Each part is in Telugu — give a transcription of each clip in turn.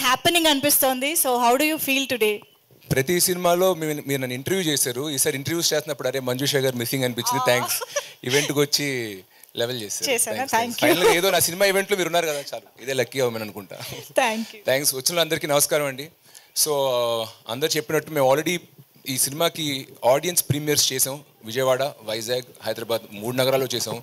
హ్యాపెనింగ్ అనిపిస్తోంది. So how do you feel today? ప్రతి సినిమాలో మీరు నన్ను ఇంటర్వ్యూ చేశారు. ఈసారి ఇంటర్వ్యూస్ చేస్తున్నప్పుడు అరే మంజుషా గారు మిస్సింగ్ అనిపించింది. థ్యాంక్స్. ఈవెంట్కి వచ్చి లెవెల్ చేశారు. ఫైనల్గా ఏదో నా సినిమా ఈవెంట్లో మీరు ఉన్నారు కదా, చాలు ఇదే లక్కీ అవ్వమని అనుకుంటా. థ్యాంక్స్. వచ్చిన అందరికీ నమస్కారం అండి. సో అందరు చెప్పినట్టు మేము ఆల్రెడీ ఈ సినిమాకి ఆడియన్స్ ప్రీమియర్స్ చేసాం. విజయవాడ, వైజాగ్, హైదరాబాద్ 3 నగరాల్లో చేసాం.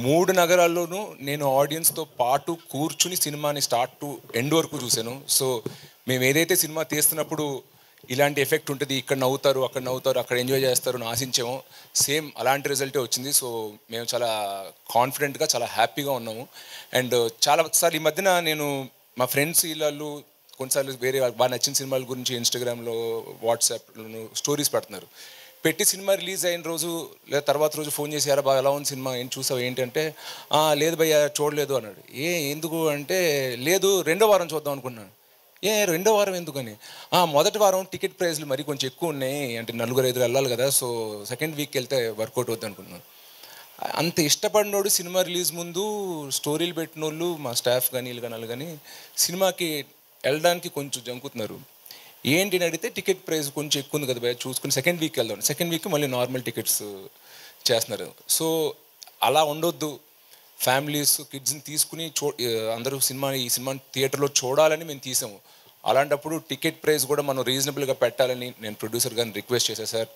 3 నగరాల్లోనూ నేను ఆడియన్స్తో పాటు కూర్చుని సినిమాని స్టార్ట్ టు ఎండ్ వరకు చూశాను. సో మేము ఏదైతే సినిమా తీస్తున్నప్పుడు ఇలాంటి ఎఫెక్ట్ ఉంటుంది, ఇక్కడ నవ్వుతారు, అక్కడ ఎంజాయ్ చేస్తారు అని ఆశించాము, సేమ్ అలాంటి రిజల్టే వచ్చింది. సో మేము చాలా కాన్ఫిడెంట్గా, చాలా హ్యాపీగా ఉన్నాము. అండ్ చాలాసార్లు ఈ మధ్యన నేను మా ఫ్రెండ్స్ వీళ్ళు కొన్నిసార్లు వేరే బాగా నచ్చిన సినిమాల గురించి ఇన్స్టాగ్రామ్లో, వాట్సాప్లో స్టోరీస్ పెడుతున్నారు. పెట్టి సినిమా రిలీజ్ అయిన రోజు లేదా తర్వాత రోజు ఫోన్ చేసి యారా బాగా ఎలా ఉంది సినిమా, ఏం చూసావు ఏంటంటే, లేదు భయ్యా చూడలేదు అన్నాడు. ఎందుకు అంటే, లేదు 2వ వారం చూద్దాం అనుకున్నాను. 2వ వారం ఎందుకని? మొదటి వారం టికెట్ ప్రైస్లు మరి కొంచెం ఎక్కువ ఉన్నాయి, అంటే 4-5 వెళ్ళాలి కదా, సో సెకండ్ వీక్ వెళ్తే వర్కౌట్ అవుద్ది అనుకున్నాను. అంత ఇష్టపడినోడు సినిమా రిలీజ్ ముందు స్టోరీలు పెట్టిన వాళ్ళు మా స్టాఫ్ కానీ వీళ్ళు కానీ కానీ సినిమాకి వెళ్ళడానికి కొంచెం జంకుతున్నారు. ఏంటి అని అడిగితే టికెట్ ప్రైస్ కొంచెం ఎక్కువ ఉంది కదా భయ, చూసుకుని సెకండ్ వీక్ వెళ్దాం. సెకండ్ వీక్ మళ్ళీ నార్మల్ టికెట్స్ చేస్తున్నారు. సో అలా ఉండొద్దు. ఫ్యామిలీస్, కిడ్స్ని తీసుకుని అందరూ ఈ సినిమాని థియేటర్లో చూడాలని మేము తీసాము. అలాంటప్పుడు టికెట్ ప్రైస్ కూడా మనం రీజనబుల్గా పెట్టాలని నేను ప్రొడ్యూసర్ గారిని రిక్వెస్ట్ చేశాను. సార్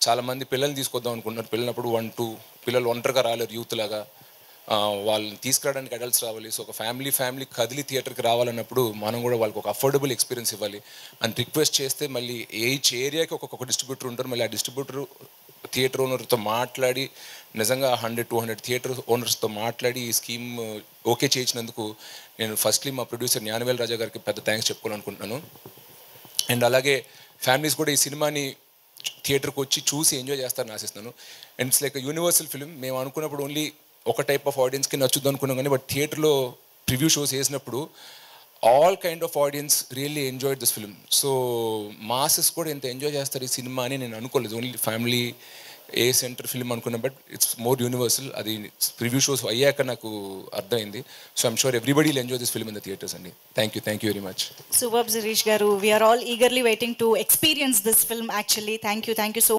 చాలామంది పిల్లల్ని తీసుకొద్దాం అనుకుంటున్నారు, పిల్లలప్పుడు 1-2 పిల్లలు ఒంటరిగా రాలేరు, యూత్ లాగా వాళ్ళని తీసుకురావడానికి అడల్ట్స్ రావాలి. సో ఒక ఫ్యామిలీ కదిలి థియేటర్కి రావాలన్నప్పుడు మనం కూడా వాళ్ళకి ఒక అఫోర్డబుల్ ఎక్స్పీరియన్స్ ఇవ్వాలి అని రిక్వెస్ట్ చేస్తే, మళ్ళీ ఈచ్ ఏరియాకి ఒక్కొక్క డిస్ట్రిబ్యూటర్ ఉంటారు. మళ్ళీ ఆ డిస్ట్రిబ్యూటర్ థియేటర్ ఓనర్తో మాట్లాడి నిజంగా 100-200 థియేటర్ ఓనర్స్తో మాట్లాడి ఈ స్కీమ్ ఓకే చేయించినందుకు నేను ఫస్ట్లీ మా ప్రొడ్యూసర్ జ్ఞానవేల్ రాజా గారికి పెద్ద థ్యాంక్స్ చెప్పుకోవాలనుకుంటున్నాను. అండ్ అలాగే ఫ్యామిలీస్ కూడా ఈ సినిమాని థియేటర్కి వచ్చి చూసి ఎంజాయ్ చేస్తారని ఆశిస్తున్నాను. And it's like universal film. మేము అనుకున్నప్పుడు ఓన్లీ ఒక టైప్ ఆఫ్ ఆడియన్స్కి నచ్చుద్దు అనుకున్నాం, కానీ బట్ థియేటర్లో ప్రివ్యూ షోస్ వేసినప్పుడు all kind of audience really enjoyed this film. So masses కూడా ఎంత ఎంజాయ్ చేస్తారు ఈ సినిమా అని నేను అనుకోలేదు. Only family A centre film అనుకున్నా, బట్ ఇట్స్ మోర్ యూనివర్సల్. అది ప్రివ్యూ షోస్ అయ్యాక నాకు అర్థమైంది. So I'm sure everybody will enjoy this film in the theatres అండి. Thank you very much. Super Shirish garu, we are all eagerly waiting to experience this film actually. Thank you so